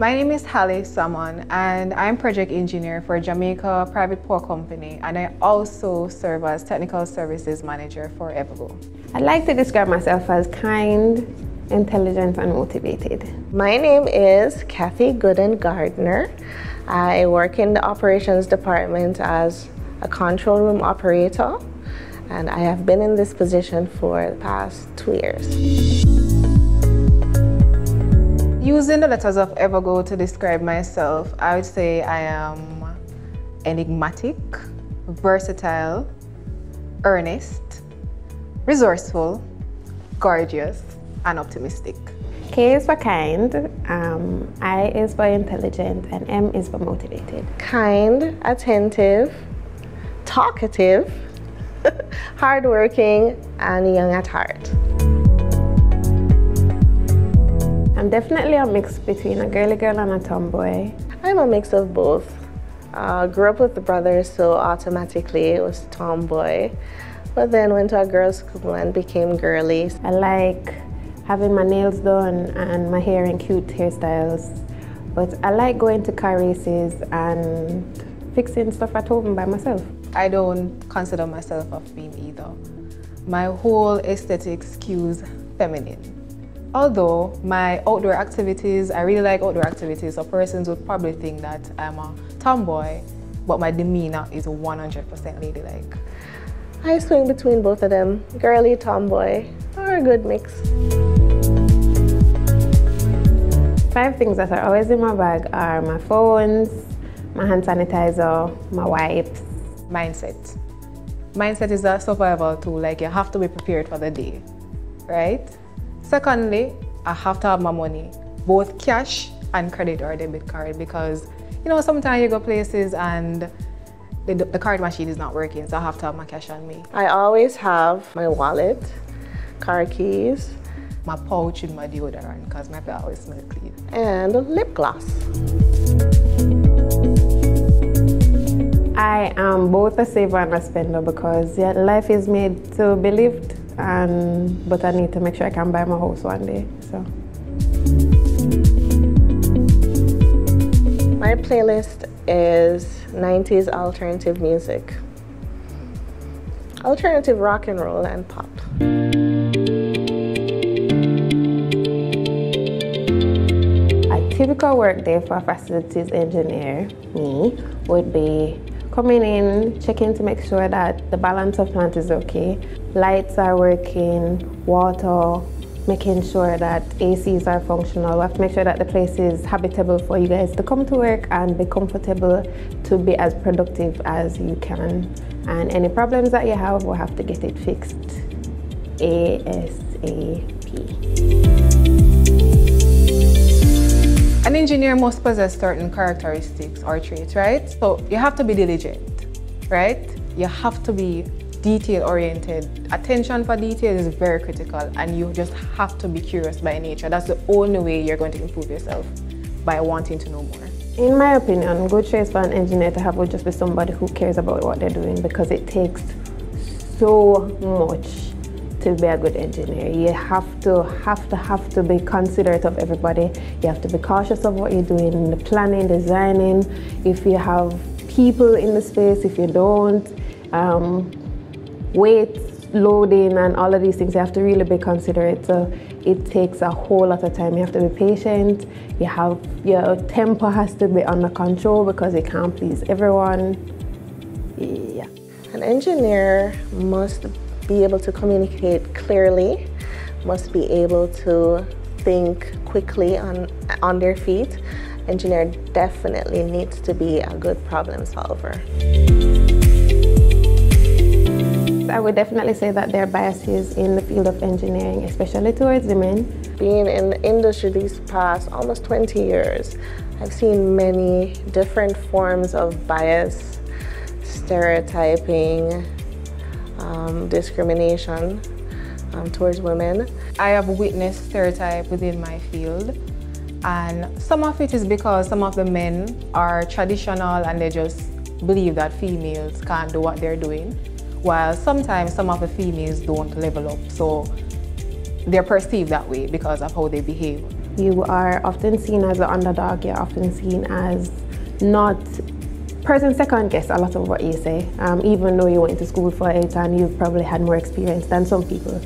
My name is Hallie Salmon and I'm project engineer for Jamaica Private Power Company, and I also serve as technical services manager for Evergo. I'd like to describe myself as kind, intelligent and motivated. My name is Kathy Gooden Gardner. I work in the operations department as a control room operator, and I have been in this position for the past 2 years. Using the letters of Evergo to describe myself, I would say I am enigmatic, versatile, earnest, resourceful, gorgeous, and optimistic. K is for kind, I is for intelligent, and M is for motivated. Kind, attentive, talkative, hardworking, and young at heart. I'm definitely a mix between a girly girl and a tomboy. I'm a mix of both. Grew up with the brothers, so automatically it was tomboy. But then went to a girls' school and became girly. I like having my nails done and my hair in cute hairstyles. But I like going to car races and fixing stuff at home by myself. I don't consider myself a femme either. My whole aesthetic skews feminine. Although my outdoor activities, I really like outdoor activities, so persons would probably think that I'm a tomboy, but my demeanor is 100% ladylike. I swing between both of them. Girly, tomboy, or a good mix. 5 things that are always in my bag are my phones, my hand sanitizer, my wipes. Mindset. Mindset is a survival tool, like you have to be prepared for the day, right? Secondly, I have to have my money, both cash and credit or debit card, because sometimes you go places and the card machine is not working, so I have to have my cash on me. I always have my wallet, car keys, my pouch with my deodorant, because my hair always smells clean, and lip gloss. I am both a saver and a spender because life is made to be lived, but I need to make sure I can buy my house one day. So. My playlist is 90s alternative music, alternative rock and roll and pop. A typical work day for a facilities engineer, me, would be coming in, checking to make sure that the balance of plant is okay, lights are working, water, making sure that ACs are functional. We have to make sure that the place is habitable for you guys to come to work and be comfortable to be as productive as you can. And any problems that you have, we'll have to get it fixed ASAP. An engineer must possess certain characteristics or traits, right? So you have to be diligent, right? You have to be detail-oriented. Attention for detail is very critical, and you just have to be curious by nature. That's the only way you're going to improve yourself, by wanting to know more. In my opinion, good traits for an engineer to have would just be somebody who cares about what they're doing, because it takes so much to be a good engineer. You have to be considerate of everybody. You have to be cautious of what you're doing, the planning, designing. If you have people in the space, if you don't, weight, loading, and all of these things, you have to really be considerate. So it takes a whole lot of time. You have to be patient. Your temper has to be under control because you can't please everyone. Yeah. An engineer must be able to communicate clearly, must be able to think quickly on their feet. Engineer definitely needs to be a good problem solver. I would definitely say that there are biases in the field of engineering, especially towards women. Being in the industry these past almost 20 years, I've seen many different forms of bias, stereotyping, discrimination towards women. I have witnessed stereotype within my field, and some of it is because some of the men are traditional and they just believe that females can't do what they're doing, while sometimes some of the females don't level up, so they're perceived that way because of how they behave. You are often seen as the underdog. You're often seen as not person second guess a lot of what you say, even though you went to school for it and you've probably had more experience than some people.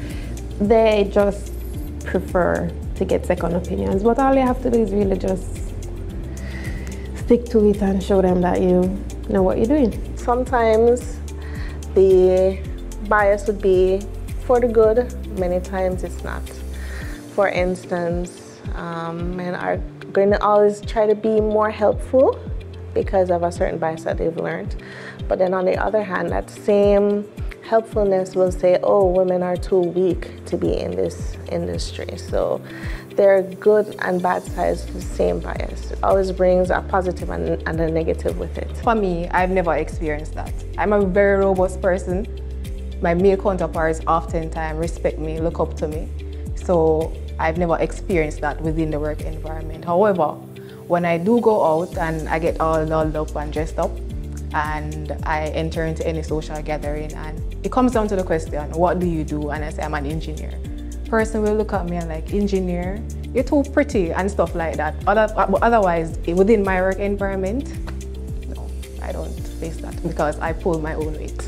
They just prefer to get second opinions, but all you have to do is really just stick to it and show them that you know what you're doing. Sometimes the bias would be for the good, many times it's not. For instance, men are going to always try to be more helpful because of a certain bias that they've learned. But then on the other hand, that same helpfulness will say, oh, women are too weak to be in this industry. So there are good and bad sides to the same bias. It always brings a positive and a negative with it. For me, I've never experienced that. I'm a very robust person. My male counterparts oftentimes respect me, look up to me. So I've never experienced that within the work environment. However, when I do go out and I get all dolled up and dressed up and I enter into any social gathering and it comes down to the question, what do you do? And I say, I'm an engineer. Person will look at me and like, engineer, you're too pretty and stuff like that. Otherwise, within my work environment, no, I don't face that because I pull my own weight.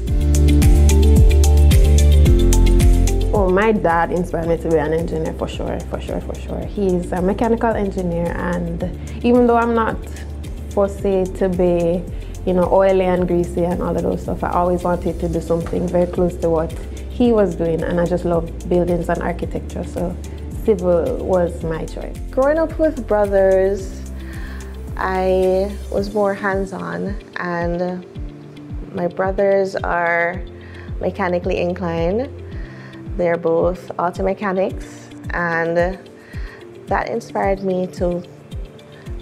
Oh, my dad inspired me to be an engineer for sure. He's a mechanical engineer, and even though I'm not foresee to be, oily and greasy and all of those stuff, I always wanted to do something very close to what he was doing, and I just love buildings and architecture, so civil was my choice. Growing up with brothers, I was more hands-on, and my brothers are mechanically inclined. They're both auto mechanics, and that inspired me to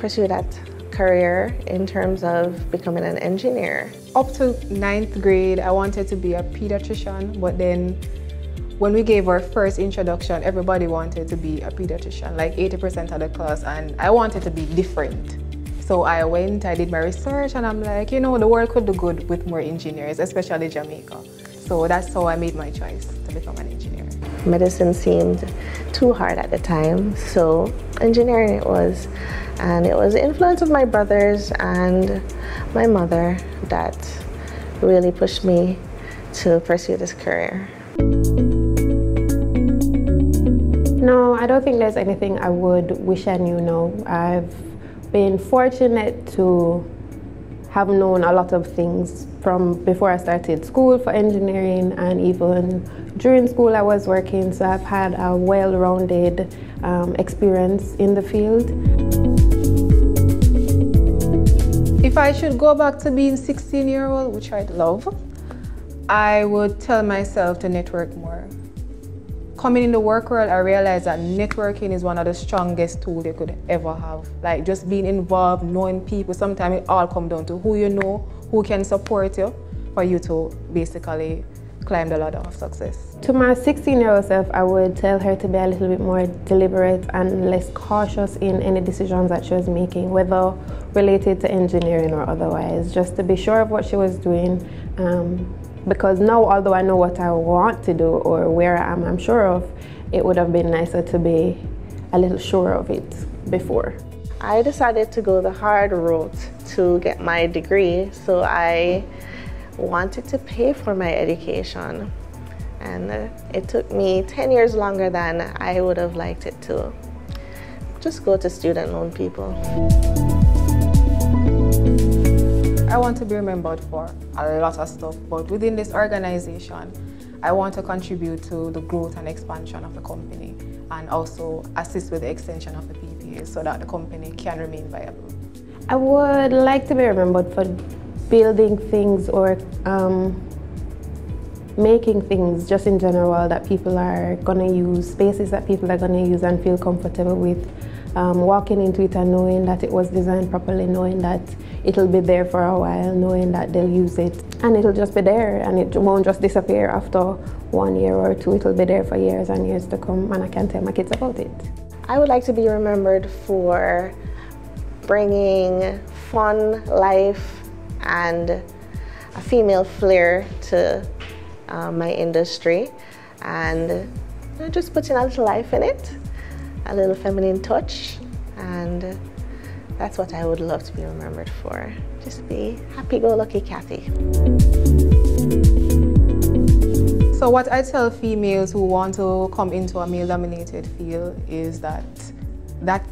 pursue that career in terms of becoming an engineer. Up to 9th grade, I wanted to be a pediatrician, but then when we gave our first introduction, everybody wanted to be a pediatrician, like 80% of the class, and I wanted to be different. So I did my research, and I'm like, the world could do good with more engineers, especially Jamaica. So that's how I made my choice to become an engineer. Medicine seemed too hard at the time, so engineering it was. And it was the influence of my brothers and my mother that really pushed me to pursue this career. No, I don't think there's anything I would wish I knew now. I've been fortunate to have known a lot of things from before I started school for engineering, and even during school I was working, so I've had a well-rounded experience in the field. If I should go back to being 16-year-old, which I'd love, I would tell myself to network more. Coming in the work world, I realized that networking is one of the strongest tools you could ever have. Like just being involved, knowing people, sometimes it all comes down to who you know, who can support you, for you to basically climb the ladder of success. To my 16-year-old self, I would tell her to be a little bit more deliberate and less cautious in any decisions that she was making, whether related to engineering or otherwise, just to be sure of what she was doing. Because now, although I know what I want to do or where I'm sure of, it would have been nicer to be a little sure of it before. I decided to go the hard route to get my degree, so I wanted to pay for my education. And it took me 10 years longer than I would have liked it to. Just go to student loan, people. I want to be remembered for a lot of stuff, but within this organization, I want to contribute to the growth and expansion of the company and also assist with the extension of the PPA so that the company can remain viable. I would like to be remembered for building things or making things just in general that people are going to use, spaces that people are going to use and feel comfortable with. Walking into it and knowing that it was designed properly, knowing that it'll be there for a while, knowing that they'll use it, and it'll just be there and it won't just disappear after 1 year or two. It'll be there for years and years to come, and I can tell my kids about it. I would like to be remembered for bringing fun, life, and a female flair to my industry, and just putting a little life in it. a little feminine touch, and that's what I would love to be remembered for. Just be happy-go-lucky Kathy. So what I tell females who want to come into a male-dominated field is that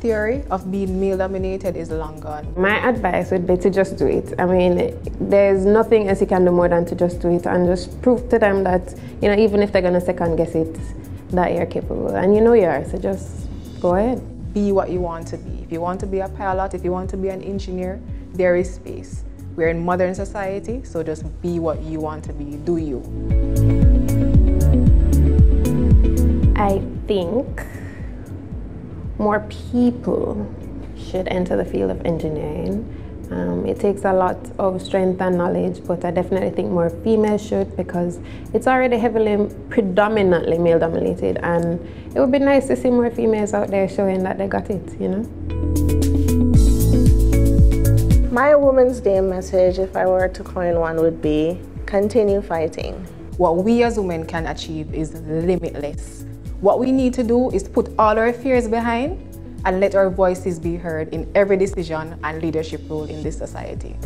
theory of being male-dominated is long gone. My advice would be to just do it. I mean, there's nothing else you can do more than to just do it and just prove to them that, you know, even if they're going to second guess it, that you're capable. And you know you are, so just go ahead. Be what you want to be. If you want to be a pilot, if you want to be an engineer, there is space. We're in modern society, so just be what you want to be. Do you. I think more people should enter the field of engineering. It takes a lot of strength and knowledge, but I definitely think more females should, because it's already predominantly male-dominated, and it would be nice to see more females out there showing that they got it, you know? My Women's Day message, if I were to coin one, would be continue fighting. What we as women can achieve is limitless. What we need to do is put all our fears behind and let our voices be heard in every decision and leadership role in this society.